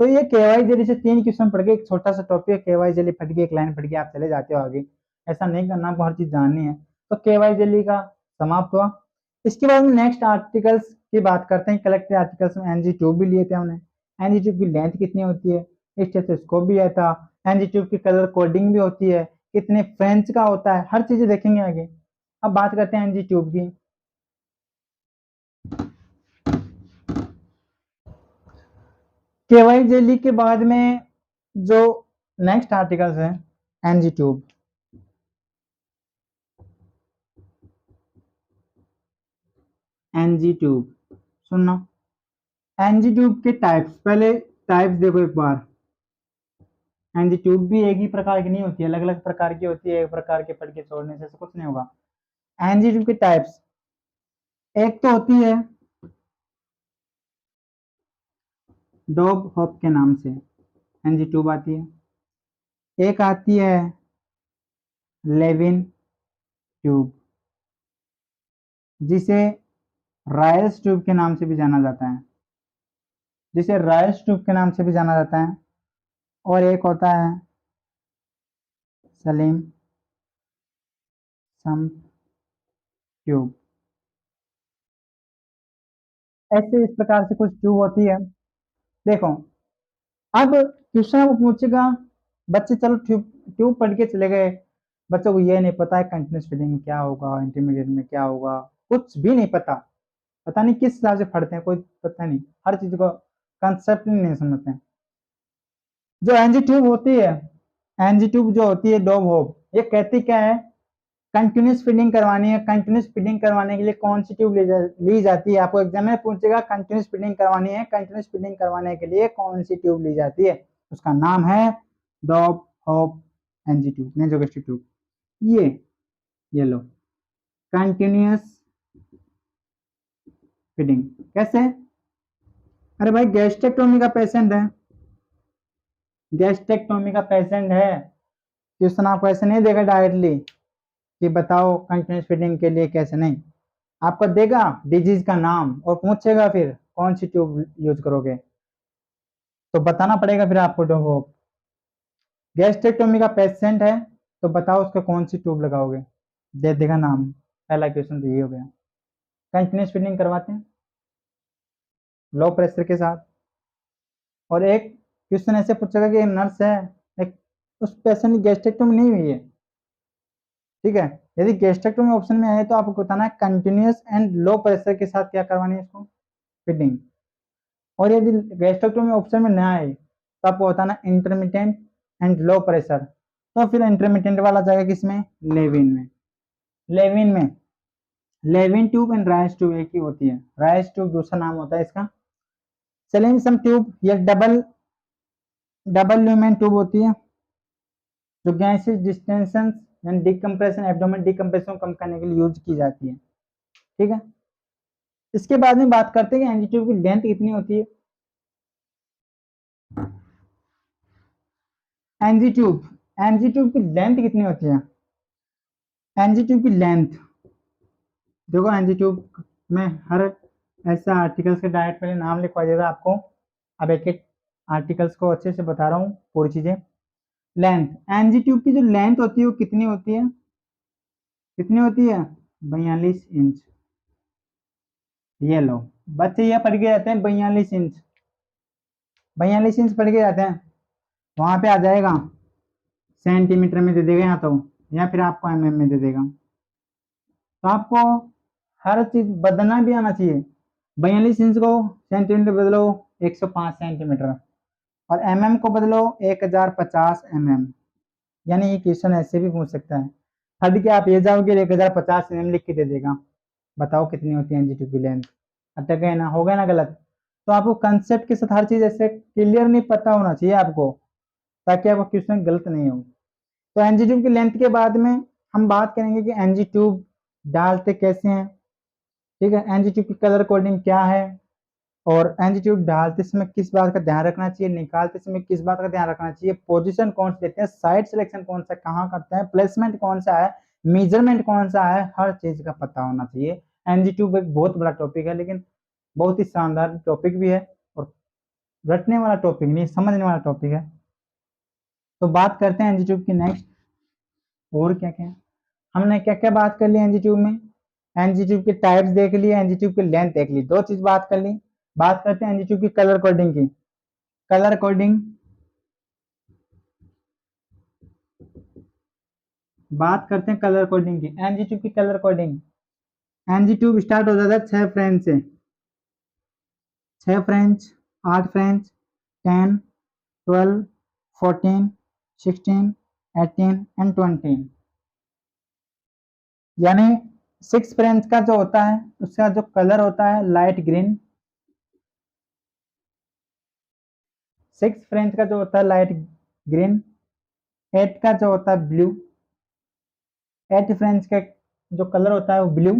S1: तो ये केवाई जेली से 3 क्वेश्चन पढ़ के, एक छोटा सा टॉपिक है केवाई जेली, पढ़ के एक लाइन पढ़ के आप चले जाते हो आगे, ऐसा नहीं करना, आपको हर चीज जाननी है। तो केवाई जेली का समाप्त हुआ। इसके बाद में नेक्स्ट आर्टिकल्स की बात करते हैं। कलेक्टेड आर्टिकल्स में एनजी ट्यूब भी लिए थे हमने, एनजी ट्यूब की लेंथ कितनी होती है, स्टेथोस्कोप भी है था, एनजी ट्यूब की कलर कोडिंग भी होती है, कितने फ्रेंच का होता है, हर चीजें देखेंगे आगे। अब बात करते हैं एनजी ट्यूब की। केवाई जेली के बाद में जो नेक्स्ट आर्टिकल्स है, एनजी ट्यूब, एनजी ट्यूब, सुनना, एनजी ट्यूब के टाइप्स, पहले टाइप्स देखो एक बार। एनजी ट्यूब भी एक ही प्रकार की नहीं होती है, अलग अलग प्रकार की होती है, एक प्रकार के पढ़ के छोड़ने से कुछ नहीं होगा। एनजी ट्यूब के टाइप्स, एक तो होती है डॉब हॉप के नाम से एनजी ट्यूब आती है, एक आती है लेविन ट्यूब, जिसे रायल्स ट्यूब के नाम से भी जाना जाता है, जिसे रायल्स ट्यूब के नाम से भी जाना जाता है। और एक होता है सलीम सम्प ट्यूब। ऐसे इस प्रकार से कुछ ट्यूब होती है। देखो, अब क्वेश्चन वो पूछेगा, बच्चे चलो ट्यूब ट्यूब पढ़ के चले गए, बच्चों को ये नहीं पता है कंटिन्यूस फीडिंग में क्या होगा, इंटरमीडिएट में क्या होगा, कुछ भी नहीं पता, पता नहीं किस हिसाब से पढ़ते हैं, कोई पता नहीं, हर चीज को कंसेप्ट नहीं समझते हैं। जो एनजी ट्यूब होती है, एनजी ट्यूब जो होती है डॉब होप, ये कहती क्या है? कंटिन्यूस फीडिंग करवानी है, कंटिन्यूस फीडिंग करवाने के लिए कौन सी ट्यूब ली जाती है? आपको एग्जाम में पूछेगा कंटिन्यूस फीडिंग करवानी है, कंटिन्यूस फीडिंग करवाने के लिए कौन सी ट्यूब ली जाती है? उसका नाम है Dobhoff NG tube, nasogastric tube. ये लो, कंटिन्यूस फीडिंग कैसे? अरे भाई गैस्ट्रेक्टोमी का पेशेंट है, गैस्ट्रेक्टोमी का पेशेंट है, क्वेश्चन आपको ऐसे नहीं देगा डायरेक्टली कि बताओ कंटिन्यूस फीडिंग के लिए कैसे, नहीं, आपको देगा डिजीज का नाम और पूछेगा फिर कौन सी ट्यूब यूज करोगे, तो बताना पड़ेगा फिर आपको। वो गैस्ट्रेक्टोमी का पेशेंट है तो बताओ उसको कौन सी ट्यूब लगाओगे, दे देगा नाम। पहला क्वेश्चन तो ये हो गया। कंटिन्यूस फीडिंग करवाते हैं लो प्रेशर के साथ। और एक क्वेश्चन ऐसे पूछेगा कि नर्स है, एक उस पेशेंट की गैस्ट्रेक्टोमी नहीं हुई है, ठीक है, यदि गैस्ट्रेक्टोमी ऑप्शन में आए तो आपको बताना है कंटिन्यूस एंड लो प्रेशर के साथ क्या करवानी है इसको, फीडिंग। और यदि गैस्ट्रो ट्यूब में ऑप्शन में ना आए तो आपको बताना इंटरमिटेंट एंड लो प्रेशर, तो फिर इंटरमिटेंट वाला जाएगा किसमें, लेविन में। लेविन में Levin tube and Ryle's tube एक ही होती है, राइस ट्यूब दूसरा नाम होता है इसका। सेलेनियम ट्यूब ये डबल ल्यूमेन ट्यूब होती है जो गैसेस डिस्टेंशन यानी डिकम्प्रेशन, एब्डोमेन डिकम्प्रेशन कम करने के लिए यूज की जाती है। ठीक है, इसके बाद में बात करते हैं कि एनजी ट्यूब की लेंथ कितनी होती है। एनजी ट्यूब की लेंथ कितनी होती है, एनजी ट्यूब की लेंथ देखो, एनजी ट्यूब में हर ऐसा आर्टिकल्स के डायरेक्ट पहले नाम लिखवा देगा आपको। अब एक एक आर्टिकल्स को अच्छे से बता रहा हूँ पूरी चीजें। लेंथ, एनजी ट्यूब की जो लेंथ होती है वो कितनी होती है, कितनी होती है, 42 इंच। ये लो बच्चे ये पढ़ के जाते हैं 42 इंच, 42 इंच पढ़ के जाते हैं, वहां पे आ जाएगा सेंटीमीटर में दे देगा या फिर आपको एमएम में दे देगा। तो आपको हर चीज बदलना भी आना चाहिए। 42 इंच को सेंटीमीटर बदलो 105 सेंटीमीटर, और एमएम को बदलो 1050 एमएम। यानी ये क्वेश्चन ऐसे भी पूछ सकता है, हद के आप ये जाओगे 1050 एमएम लिख के दे देगा, बताओ कितनी होती है एनजी ट्यूब की लेंथ। अटक गए ना, हो गया ना गलत। तो आपको कंसेप्ट के साथ हर चीज ऐसे क्लियर नहीं पता होना चाहिए आपको, ताकि आपका क्वेश्चन गलत नहीं हो। तो एनजी ट्यूब की लेंथ के बाद में हम बात करेंगे कि एनजी ट्यूब डालते कैसे हैं। ठीक है, एनजी ट्यूब की कलर कोडिंग क्या है, और एनजी ट्यूब डालते समय किस बात का ध्यान रखना चाहिए, निकालते समय किस बात का ध्यान रखना चाहिए, पोजीशन कौन सी देते हैं, साइड सिलेक्शन कौन सा कहाँ करते हैं, प्लेसमेंट कौन सा है, मेजरमेंट कौन सा है, हर चीज का पता होना चाहिए। एनजी ट्यूब एक बहुत बड़ा टॉपिक है, लेकिन बहुत ही शानदार टॉपिक भी है, और रटने वाला टॉपिक नहीं, समझने वाला टॉपिक है। तो बात करते हैं एनजी ट्यूब की नेक्स्ट, और क्या क्या हमने क्या क्या बात कर ली एनजी ट्यूब में। एनजी ट्यूब के टाइप्स देख लिए, एनजी ट्यूब की लेंथ देख ली, दो चीज बात कर ली। बात करते हैं एनजी ट्यूब की कलर कोडिंग की। कलर कोडिंग, बात करते हैं कलर कोडिंग की। एनजी ट्यूब की colour coding, NG tube start हो जाता है 6 फ्रेंच से, 6 फ्रेंच, 8 फ्रेंच, 10, 12, 14, 16, 18 एंड 20। यानी 6 फ्रेंच का जो होता है उसका जो कलर होता है लाइट ग्रीन, 6 फ्रेंच का जो होता है लाइट ग्रीन, 8 का जो होता है ब्लू, 8 फ्रेंच का जो कलर होता है वो ब्लू,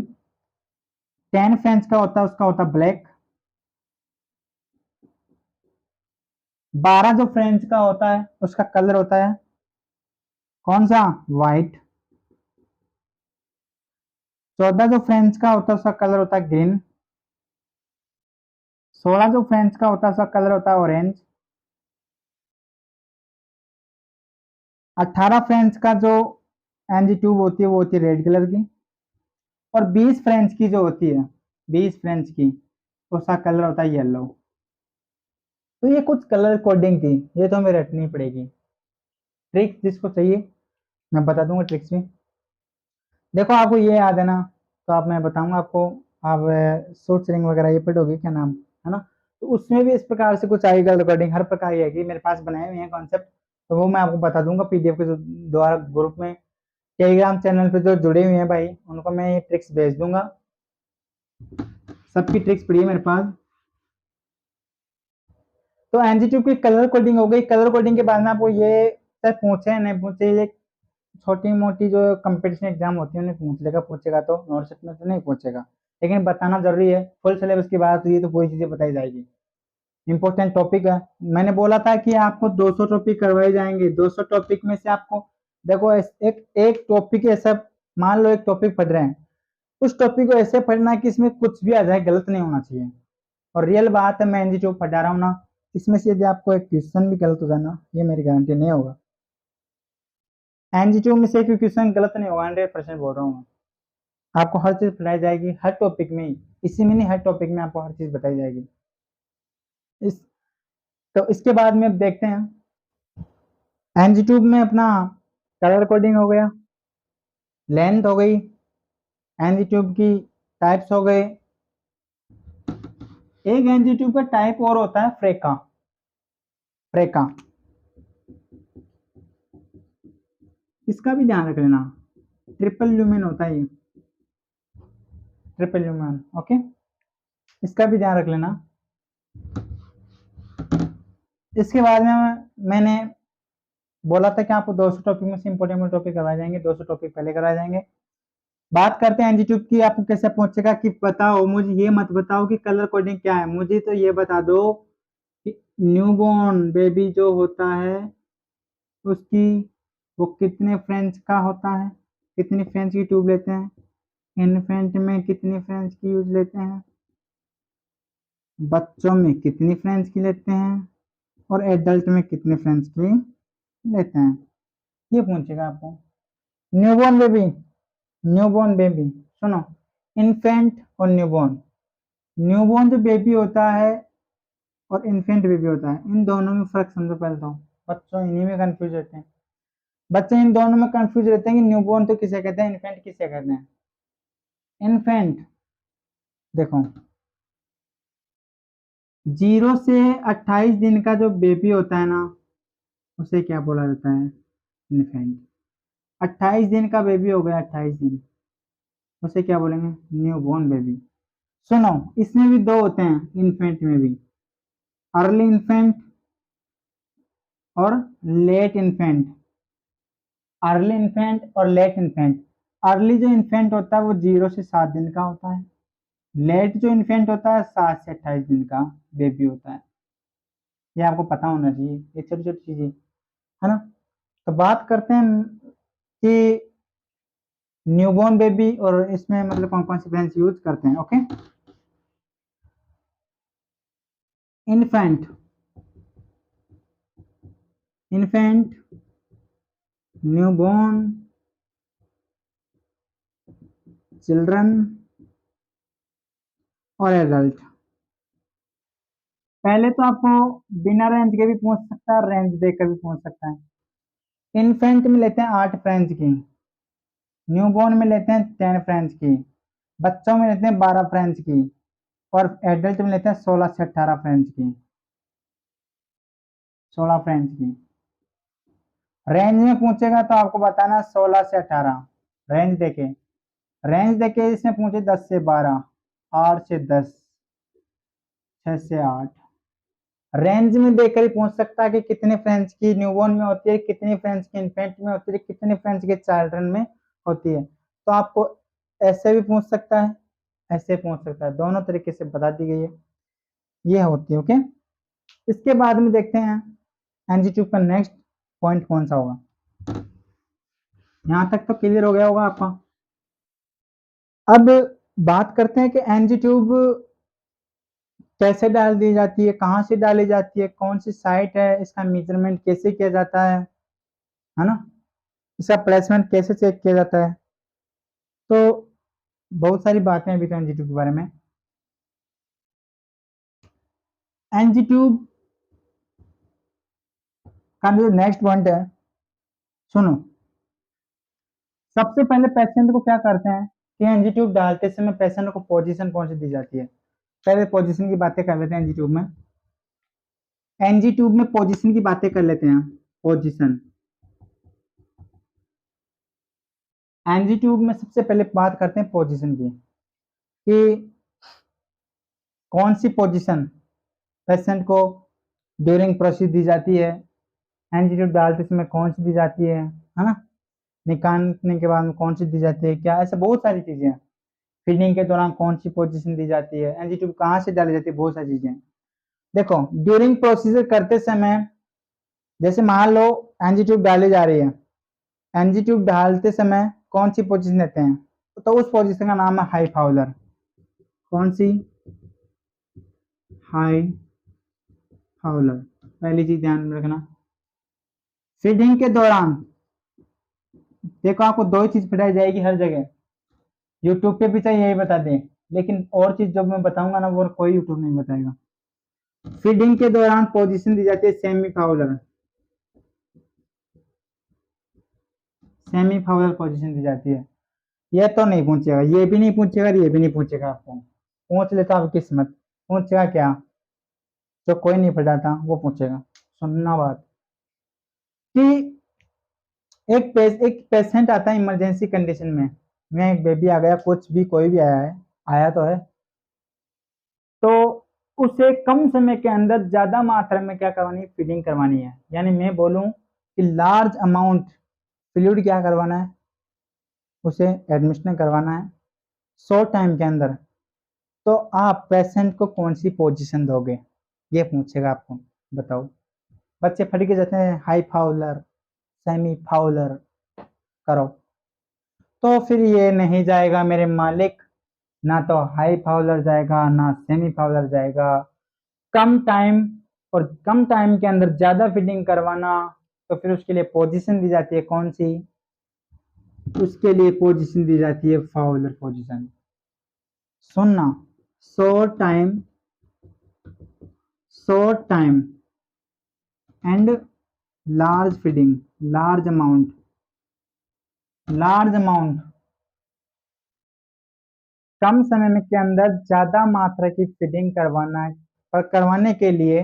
S1: 10 फ्रेंच का होता है उसका होता है ब्लैक, 12 जो फ्रेंच का होता है उसका कलर होता है कौन सा, व्हाइट, 14 जो फ्रेंच का होता है उसका कलर होता है ग्रीन, 16 जो फ्रेंच का होता है उसका कलर होता है ऑरेंज, 18 फ्रेंच का जो एनजी ट्यूब होती है वो होती है रेड कलर की, और 20 फ्रेंच की जो होती है, 20 फ्रेंच की उसका कलर होता है येलो। तो ये कुछ कलर कोडिंग थी, ये तो हमें रटनी पड़ेगी। ट्रिक्स जिसको चाहिए मैं बता दूंगा ट्रिक्स भी। देखो आपको ये याद है ना, तो आप मैं बताऊंगा आपको। आप सोच रिंग वगैरह ये पढ़ोगे क्या नाम, है ना, तो उसमें भी इस प्रकार से कुछ आएगा रिकॉर्डिंग, हर प्रकार की आएगी, मेरे पास बनाए हुए हैं कॉन्सेप्ट, तो वो मैं आपको बता दूंगा पीडीएफ के द्वारा। ग्रुप में टेलीग्राम चैनल पे जो जुड़े हुए हैं भाई उनको मैं ये ट्रिक्स भेज दूंगा, सबकी ट्रिक्स पड़ी है मेरे पास। तो एनजीट्यूब की कलर कोडिंग हो गई। कलर कोडिंग के बाद में आपको ये सर पूछे नहीं पूछे, ये छोटी मोटी जो कंपटीशन एग्जाम होती है उन्हें पूछ लेगा, पूछेगा तो नोट में तो नहीं पूछेगा, लेकिन बताना जरूरी है। फुल सिलेबस की बात हुई तो पूरी चीजें बताई जाएगी, इंपॉर्टेंट टॉपिक है। मैंने बोला था कि आपको 200 टॉपिक करवाए जाएंगे, 200 टॉपिक में से आपको देखो एक एक टॉपिक ऐसा, मान लो एक टॉपिक पढ़ रहे हैं, उस टॉपिक को ऐसे पढ़ना है कि इसमें कुछ भी आ जाए, गलत नहीं होना चाहिए। और रियल बात है, मैं एनजीट्यूब पढ़ा रहा हूँ ना, इसमें से यदि आपको एक क्वेश्चन भी गलत हो जाए ना, ये मेरी गारंटी नहीं होगा, एनजीट्यूब में से एक क्वेश्चन गलत नहीं होगा, 100% बोल रहा हूँ। आपको हर चीज बताई जाएगी, हर टॉपिक में, इसी में नहीं हर टॉपिक में आपको हर चीज बताई जाएगी। इस तो इसके बाद में अब देखते हैं एनजीट्यूब में अपना कलर कोडिंग हो गया, लेंथ हो गई, एनजीट्यूब की टाइप्स हो गए, एक एनजी ट्यूब का टाइप और होता है फ्रेका। फ्रेका, इसका भी ध्यान रख लेना, ट्रिपल ल्यूमेन होता है ये, ट्रिपल ल्यूमेन। ओके, इसका भी ध्यान रख लेना। इसके बाद में मैंने बोला था कि आपको 200 टॉपिक में से इंपोर्टेंट टॉपिक करवाए जाएंगे, 200 टॉपिक पहले कराए जाएंगे। बात करते हैं एनजीट्यूब की, आपको कैसे पहुंचेगा कि बताओ मुझे, ये मत बताओ कि कलर कोडिंग क्या है, मुझे तो ये बता दो कि न्यूबॉर्न बेबी जो होता है उसकी वो कितने फ्रेंच का होता है, कितनी फ्रेंच की ट्यूब लेते हैं, इन्फेंट में कितनी फ्रेंच की यूज लेते हैं, बच्चों में कितनी फ्रेंच की लेते हैं, और एडल्ट में कितनी फ्रेंच की लेते हैं, ये पूछेगा आपको। न्यूबॉर्न बेबी, न्यूबॉर्न बेबी सुनो, इन्फेंट और न्यूबॉर्न। न्यूबॉर्न जो बेबी होता है और इन्फेंट बेबी होता है, इन दोनों में फर्क समझो पहले तो। बच्चों इन्हीं में कंफ्यूज रहते हैं, बच्चे इन दोनों में कंफ्यूज रहते हैं कि न्यूबॉर्न तो किसे कहते हैं, इन्फेंट किसे कहते हैं। इन्फेंट देखो, 0 से 28 दिन का जो बेबी होता है ना, उसे क्या बोला जाता है, इन्फेंट। 28 दिन का बेबी हो गया, 28 दिन, उसे क्या बोलेंगे, न्यूबॉर्न बेबी। सुनो, इसमें भी दो होते हैं इन्फेंट में भी, अर्ली इन्फेंट और लेट इन्फेंट। अर्ली इन्फेंट और लेट इन्फेंट। अर्ली जो इन्फेंट होता है वो 0 से 7 दिन का होता है, लेट जो इन्फेंट होता है 7 से 28 दिन का बेबी होता है। ये आपको पता होना चाहिए, ये छोटी छोटी चीजें है ना। तो बात करते हैं कि न्यूबॉर्न बेबी और इसमें मतलब कौन कौन सी फ्रेंच यूज करते हैं। Okay, infant, infant, newborn, children और एडल्ट। पहले तो आपको बिना रेंज के भी पूछ सकता है, रेंज देकर भी पूछ सकता है। इन्फेंट में लेते हैं 8 फ्रेंच की, न्यूबॉर्न में लेते हैं 10 फ्रेंच की, बच्चों में लेते हैं 12 फ्रेंच की, और एडल्ट में लेते हैं 16 से 18 फ्रेंच की, 16 फ्रेंच की। रेंज में पूछेगा तो आपको बताना 16 से 18, रेंज देके, रेंज देके इसमें पूछे 10 से 12, 8 से 10, 6 से 8। रेंज में देकर ही पूछ सकता है कि कितने फ्रेंच की न्यूबॉर्न में होती है, कितनी फ्रेंच की इन्फेंट में होती है, कितनी फ्रेंच के चिल्ड्रन में होती है। तो आपको ऐसे भी पूछ सकता है, ऐसे पूछ सकता है, दोनों तरीके से बता दी गई है, ये होती है। ओके, इसके बाद में देखते हैं एनजीट्यूब का नेक्स्ट पॉइंट कौन सा होगा। यहां तक तो क्लियर हो गया होगा आपका। अब बात करते हैं कि एनजीट्यूब कैसे डाल दी जाती है, कहाँ से डाली जाती है, कौन सी साइट है, इसका मेजरमेंट कैसे किया जाता है ना, इसका प्लेसमेंट कैसे चेक किया जाता है। तो बहुत सारी बातें हैं अभी तो एनजीट्यूब के बारे में। एनजीट्यूब का जो नेक्स्ट पॉइंट है, सुनो, सबसे पहले पेशेंट को क्या करते हैं कि एनजीट्यूब डालते समय पेशेंट को पोजीशन कौन सी दी जाती है। पहले पोजीशन की बातें कर लेते हैं एनजीट्यूब में, एनजीट्यूब में पोजीशन की बातें कर लेते हैं। पोजीशन, एनजीट्यूब में सबसे पहले बात करते हैं पोजीशन की, कि कौन सी पोजीशन पेशेंट को ड्यूरिंग प्रोसीड दी जाती है, एंटीट्यूड डालते समय कौन सी दी जाती है ना, निकालने के बाद में कौन सी दी जाती है, क्या, ऐसे बहुत सारी चीजें हैं। फीडिंग के दौरान कौन सी पोजीशन दी जाती है, एंटीट्यूब कहाँ से डाली जाती है, बहुत सारी चीजें। देखो, ड्यूरिंग प्रोसीजर करते समय, जैसे मान लो एंटीट्यूब डाली जा रही है, एंटीट्यूब डालते समय कौन सी पोजीशन देते हैं, तो उस पोजीशन का नाम है हाई फाउलर। कौन सी, हाई फाउलर, पहली चीज ध्यान में रखना। फीडिंग के दौरान देखो, आपको दो ही चीज बताई जाएगी हर जगह, यूट्यूब पे भी चाहिए यही बता दें, लेकिन और चीज जब मैं बताऊंगा ना वो कोई यूट्यूब नहीं बताएगा। फीडिंग के दौरान पोजीशन दी जाती है semi Fowler, semi Fowler position दी जाती है। ये तो नहीं पूछेगा, ये भी नहीं पूछेगा, ये भी नहीं पूछेगा, आपको पूछ लेता आप किस्मत। पूछेगा क्या? जो कोई नहीं पढ़ा था वो पूछेगा। सुनना बात कि एक पेशेंट आता है इमरजेंसी कंडीशन में एक बेबी आ गया, कुछ भी कोई भी आया है, आया तो है, तो उसे कम समय के अंदर ज्यादा मात्रा में क्या करवानी है? फीडिंग करवानी है। यानी मैं बोलूं कि लार्ज अमाउंट फ्लूइड क्या करवाना है? उसे एडमिशन करवाना है शॉर्ट टाइम के अंदर। तो आप पेशेंट को कौन सी पोजीशन दोगे, ये पूछेगा आपको। बताओ। बच्चे फट के जाते हैं हाई फाउलर, सेमी फाउलर करो, तो फिर ये नहीं जाएगा मेरे मालिक, ना तो हाई फाउलर जाएगा ना सेमी फाउलर जाएगा। कम टाइम, और कम टाइम के अंदर ज्यादा फिटिंग करवाना, तो फिर उसके लिए पोजीशन दी जाती है कौन सी? उसके लिए पोजीशन दी जाती है फाउलर पोजीशन। सुनना, short time, short time and large feeding, large amount, large amount, कम समय में के अंदर ज्यादा मात्रा की फीडिंग करवाना है। और करवाने के लिए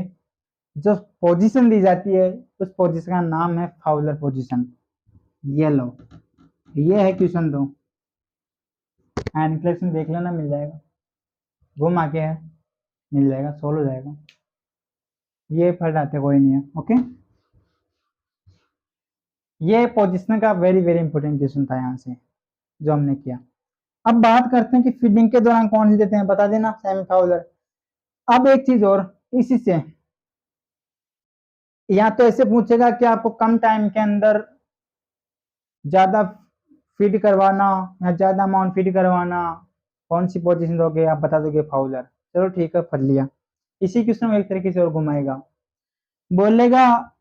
S1: जो पोजीशन दी जाती है उस पोजीशन का नाम है फाउलर पोजीशन। ये लो, ये है क्वेश्चन। दो एंड फ्लेक्शन देख लेना, मिल जाएगा। घुमा के है, मिल जाएगा, सोल्व हो जाएगा। ये फट आते कोई नहीं है। ओके, ये पोजीशन का वेरी वेरी इंपॉर्टेंट क्वेश्चन था यहाँ से जो हमने किया। अब बात करते हैं कि फीडिंग के दौरान कौन सी देते हैं, बता देना, सेमी फाउलर। अब एक चीज और, इसी से या तो ऐसे पूछेगा कि आपको कम टाइम के अंदर ज्यादा फीड करवाना या ज्यादा अमाउंट फीड करवाना, कौन सी पोजीशन दोगे? आप बता दोगे फाउलर। चलो ठीक है, पढ़ लिया। इसी क्वेश्चन में एक तरीके से और घुमाएगा, बोलेगा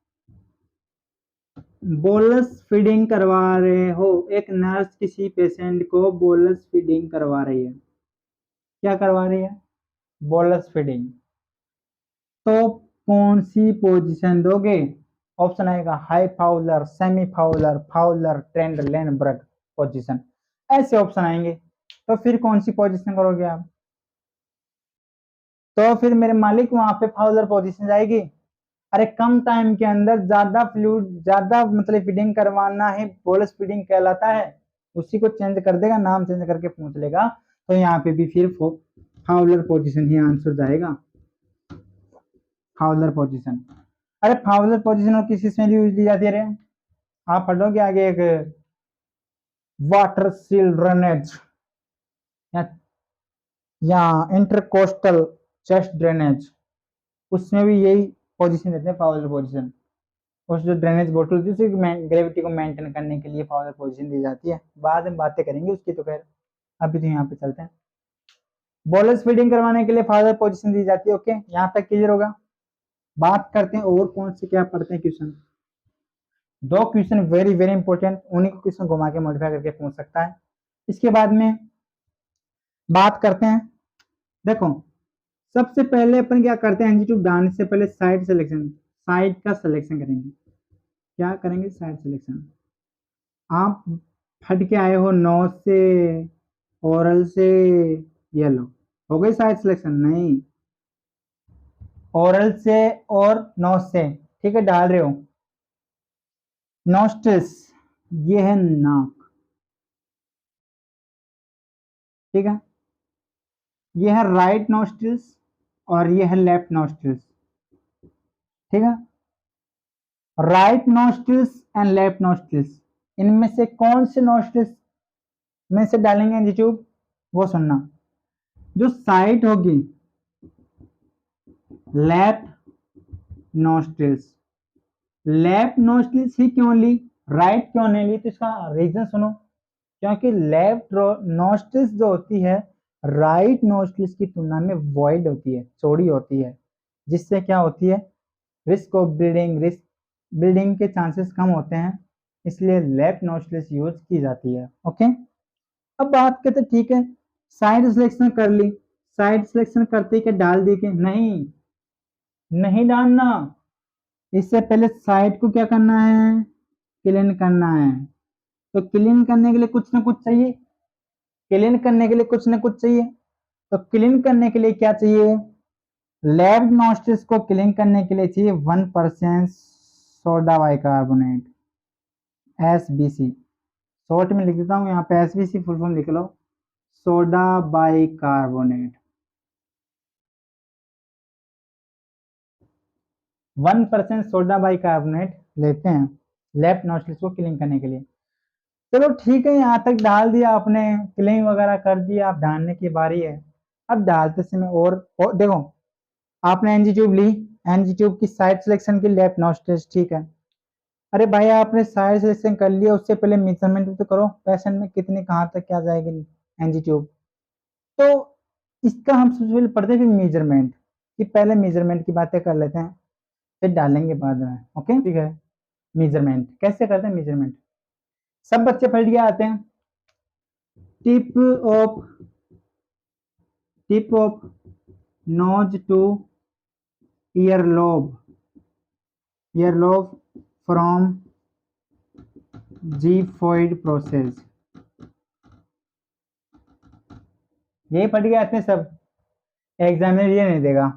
S1: बोलस फीडिंग करवा रहे हो, एक नर्स किसी पेशेंट को बोलस फीडिंग करवा रही है। क्या करवा रही है? Bolus feeding. तो कौन सी पोजीशन दोगे? ऑप्शन आएगा high Fowler, semi Fowler, Fowler, Trendelenburg position, ऐसे ऑप्शन आएंगे। तो फिर कौन सी पोजीशन करोगे आप? तो फिर मेरे मालिक वहां पे फाउलर पोजीशन जाएगी। अरे कम टाइम के अंदर ज्यादा फ्लूइड, ज्यादा मतलब फीडिंग करवाना है, बोलस फीडिंग कहलाता है। उसी को चेंज कर देगा, नाम चेंज करके पूछ लेगा। तो यहाँ पे भी फिर फाउलर पोजीशन ही आंसर जाएगा, फाउलर पोजीशन। अरे फाउलर पोजीशन और किस किस में यूज दी जाती है रे? आप पढ़ोगे आगे एक वाटर सील ड्रेनेज या, या इंटरकोस्टल चेस्ट ड्रेनेज, उसमें भी यही पोजीशन देते हैं, फाउलर पोजीशन। उस जो ड्रेनेज बोतल होती है उसकी ग्रेविटी को मेंटेन करने के लिए फाउलर पोजीशन दी जाती है। बाद में बातें करेंगे उसकी, तो खैर अभी तो यहाँ पे चलते हैं। बोलस फीडिंग करवाने के लिए फाउलर पोजीशन दी जाती है। ओके, यहाँ तक क्लियर होगा। बात करते हैं और कौन से क्या पढ़ते हैं क्वेश्चन। दो क्वेश्चन वेरी वेरी इंपॉर्टेंट, उन्हीं को क्वेश्चन घुमा के मॉडिफाई करके पूछ सकता है। इसके बाद में बात करते हैं, देखो सबसे पहले अपन क्या करते हैं, एंटीट्यूड डालने से पहले साइड सिलेक्शन, साइड का सिलेक्शन करेंगे। क्या करेंगे? Side selection. आप फट के आए हो नोज से, ओरल से, ये लो, हो गई साइड सिलेक्शन? नहीं, ओरल से और नोज से, ठीक है, डाल रहे हो। नोस्ट्रिल्स, ये है नाक, ठीक है, ये है राइट नोस्ट्रिल्स और ये है लेफ्ट नोस्ट्रिल्स, ठीक है। Right nostrils and left nostrils, इनमें से कौन से नोस्ट्रिल्स में से डालेंगे एंटीट्यूब, वो सुनना। जो साइड होगी लेफ्ट नोस्ट्रिल्स, लेफ्ट नोस्ट्रिल्स ही क्यों ली, राइट क्यों नहीं ली? तो इसका रीजन सुनो। क्योंकि लेफ्ट नोस्ट्रिल्स जो होती है राइट नोस्ट्रिल्स की तुलना में वॉइड होती है, चौड़ी होती है, जिससे क्या होती है? Risk of bleeding, risk bleeding के चांसेस कम होते हैं, इसलिए लेफ्ट नोस्ट्रिल्स यूज की जाती है। ओके, अब बात करते ठीक है, साइड सिलेक्शन कर ली, साइड सिलेक्शन करते क्या डाल दी? के नहीं, नहीं डालना। इससे पहले साइड को क्या करना है? क्लीन करना है। तो क्लीन करने के लिए कुछ ना कुछ चाहिए, क्लीन करने के लिए कुछ ना कुछ चाहिए। तो क्लीन करने के लिए क्या चाहिए? लैब नॉस्टिल्स को क्लीन करने के लिए चाहिए 1% सोडा बाइकार्बोनेट, SBC। शॉर्ट में लिख देता हूँ यहाँ पे, SBC फुल फॉर्म लिख लो, सोडा बाइकार्बोनेट। 1% सोडा बाइकार्बोनेट लेते हैं लैब नॉस्टिल्स को क्लीन करने के लिए। चलो ठीक है, यहाँ तक डाल दिया आपने, क्लीन वगैरह कर दिया, अब डालने की बारी है। अब डालते समय और देखो, आपने एनजी ट्यूब ली, एनजी ट्यूब की साइड सिलेक्शन की लैब नॉस्टिल्स, ठीक है। अरे भाई आपने साइड सिलेक्शन कर लिया, उससे पहले मेजरमेंट तो करो, पेशेंट में कितनी कहाँ तक क्या जाएगी एनजी ट्यूब। तो इसका हम सबसे पहले पढ़ते हैं फिर मेजरमेंट, कि पहले मेजरमेंट की बातें कर लेते हैं, फिर डालेंगे बाद में। ओके ठीक है। मेजरमेंट कैसे करते हैं मेजरमेंट, सब बच्चे पढ़ के आते हैं। Tip of nose to earlobe from xiphoid process, यही पढ़ के आते हैं सब, एग्जामिनर ये नहीं देगा।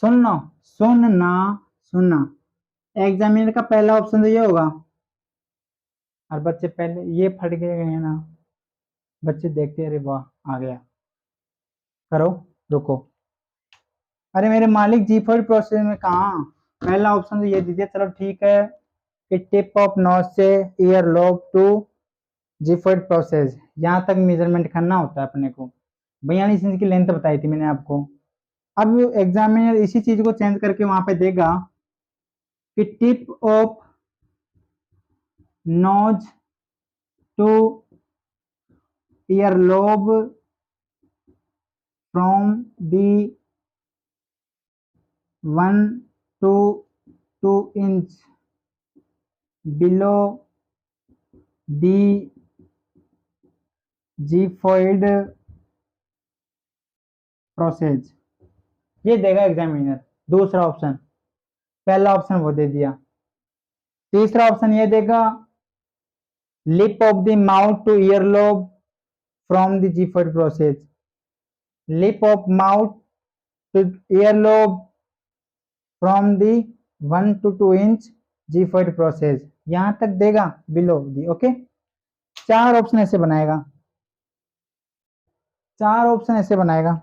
S1: सुनना सुनना सुनना, एग्जामिनर का पहला ऑप्शन तो ये होगा, और बच्चे पहले ये पढ़ के गए हैं ना, बच्चे देखते अरे वाह आ गया, करो रुको। अरे मेरे मालिक जीफोइड प्रोसेस में कहा, पहला ऑप्शन तो ये दीजिए, चलो ठीक है, कि टिप ऑफ नोज से ईयर लोब टू जीफोइड प्रोसेस, यहाँ तक मेजरमेंट करना होता है अपने को। 42 इंच की लेंथ बताई थी मैंने आपको। अब एग्जामिनर इसी चीज को चेंज करके वहां पे देगा कि tip of nose to earlobe from the 1 to 2 inch below the xiphoid process, ये देगा एग्जामिनर। दूसरा ऑप्शन, पहला ऑप्शन वो दे दिया। तीसरा ऑप्शन ये देगा, lip of the mouth to earlobe from the xiphoid process, lip of mouth to earlobe from the 1 to 2 inch xiphoid process, यहां तक देगा बिलो दी। ओके, चार ऑप्शन ऐसे बनाएगा, चार ऑप्शन ऐसे बनाएगा।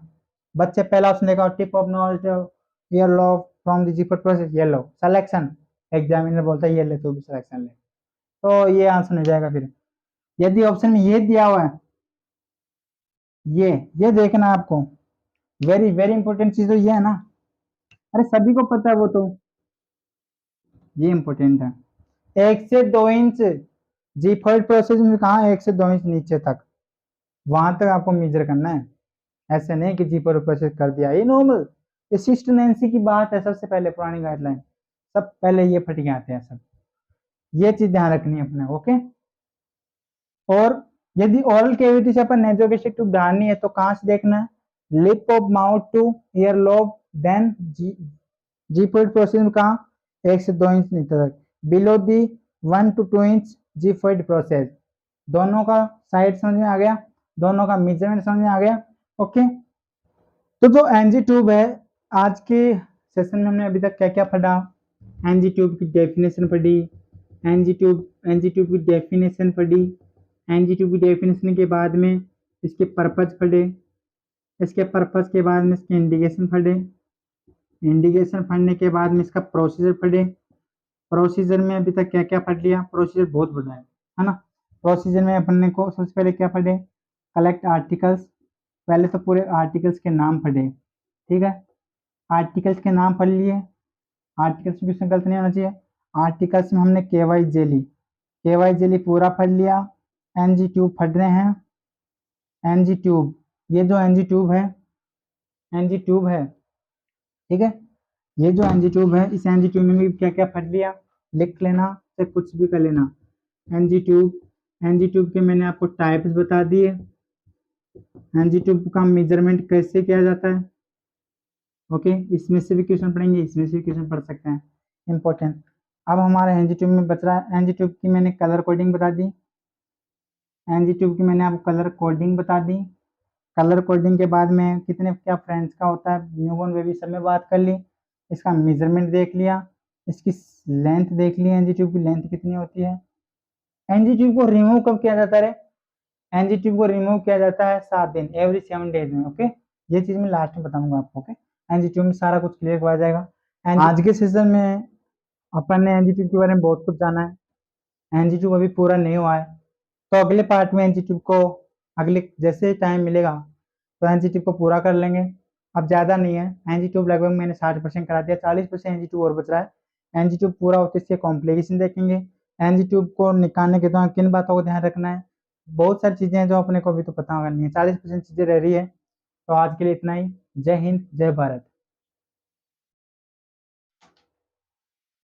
S1: बच्चे पहला ऑप्शन देगा, tip of nose earlobe from the xiphoid process, ये लो सिलेक्शन, एग्जामिनर बोलता है ये ले, तो भी सिलेक्शन ले, तो ये आंसर हो जाएगा। फिर यदि ऑप्शन में ये दिया हुआ है, ये देखना आपको, वेरी वेरी इंपॉर्टेंट चीज तो ये है ना, अरे सभी को पता है वो तो, ये इंपॉर्टेंट है। 1 से 2 इंच जीफोइड प्रोसेस में कहा, 1 से 2 इंच नीचे तक, वहां तक आपको मेजर करना है। ऐसे नहीं कि जीफोइड प्रोसेस कर दिया, ये नॉर्मल, ये सिस्टेनेंसी की बात है, सबसे पहले पुरानी गाइडलाइन, सब पहले ये फट के आते हैं सब, ये चीज ध्यान रखनी है अपने। ओके, और यदि ओरल कैविटी से अपन नेसोगेस्ट्रिक ट्यूब डालनी है तो कहाँ से देखना है, lip of mouth to ear lobe, then xiphoid process में कहा 1 से 2 इंच नीचे तक, below the 1 to 2 inch xiphoid process, दोनों का साइड समझ में आ गया, दोनों का मेजरमेंट समझ में आ गया। ओके, तो जो एनजी ट्यूब है, आज के सेशन में हमने अभी तक क्या क्या पढ़ा, एनजी ट्यूब की डेफिनेशन पढ़ी, एनजी ट्यूब की डेफिनेशन पढ़ी, एनजी ट्यूब की डेफिनेशन के बाद में इसके पर्पज पढ़े, इसके पर्पज के बाद में इसके इंडिकेशन पढ़े, इंडिकेशन पढ़ने के बाद में इसका प्रोसीजर पढ़े, प्रोसीजर में अभी तक क्या क्या पढ़ लिया, प्रोसीजर बहुत बड़ा है ना। प्रोसीजर में अपन को सबसे पहले क्या पढ़े, कलेक्ट आर्टिकल्स, पहले तो पूरे आर्टिकल्स के नाम पढ़े, ठीक है, आर्टिकल्स के नाम पढ़ लिए, आर्टिकल्स में कुछ गलत नहीं होना चाहिए। आर्टिकल्स में हमने केवाई जेली पूरा पढ़ लिया। एनजी ट्यूब पढ़ रहे हैं, एनजी ट्यूब, ये जो एनजी ट्यूब है, ठीक है, ये जो एनजी ट्यूब है, इस एनजी ट्यूब में भी क्या क्या पढ़ लिया, लिख लेना से कुछ भी कर लेना। एनजी ट्यूब के मैंने आपको टाइप्स बता दिए, एनजी ट्यूब का मेजरमेंट कैसे किया जाता है। ओके, इसमें से भी क्वेश्चन पढ़ेंगे, इसमें से भी क्वेश्चन पढ़ सकते हैं, इंपॉर्टेंट। अब हमारे एनजी ट्यूब में बच रहा है, एनजी ट्यूब की मैंने कलर कोडिंग बता दी, एनजी ट्यूब की मैंने आपको कलर कोडिंग बता दी, कलर कोडिंग के बाद में कितने क्या फ्रेंड्स का होता है, न्यूबॉर्न बेबी सब में बात कर ली, इसका मेजरमेंट देख लिया, इसकी लेंथ देख ली, एनजी ट्यूब की लेंथ कितनी होती है। एनजी ट्यूब को रिमूव कब किया जाता है? एनजी ट्यूब को रिमूव किया जाता है 7 दिन, एवरी 7 डेज में। ओके, ये चीज मैं लास्ट में बताऊंगा आपको। ओके, एनजी ट्यूब में सारा कुछ क्लियर हुआ जाएगा। आज के सेशन में अपन ने एनजी ट्यूब के बारे में बहुत कुछ जाना है। एनजी ट्यूब अभी पूरा नहीं हुआ है, तो अगले पार्ट में एनजी ट्यूब को अगले जैसे टाइम मिलेगा तो एनजी ट्यूब को पूरा कर लेंगे। अब ज़्यादा नहीं है, एनजी ट्यूब लगभग मैंने 60% करा दिया, 40% एनजी ट्यूब और बच रहा है। एनजी ट्यूब पूरा होते इसके कॉम्प्लिकेशन देखेंगे, एनजी ट्यूब को निकालने के दौरान किन बातों को ध्यान रखना है, बहुत सारी चीज़ें हैं जो अपने को अभी तो पता करनी है। 40% चीज़ें रह रही है। तो आज के लिए इतना ही। जय हिंद, जय भारत।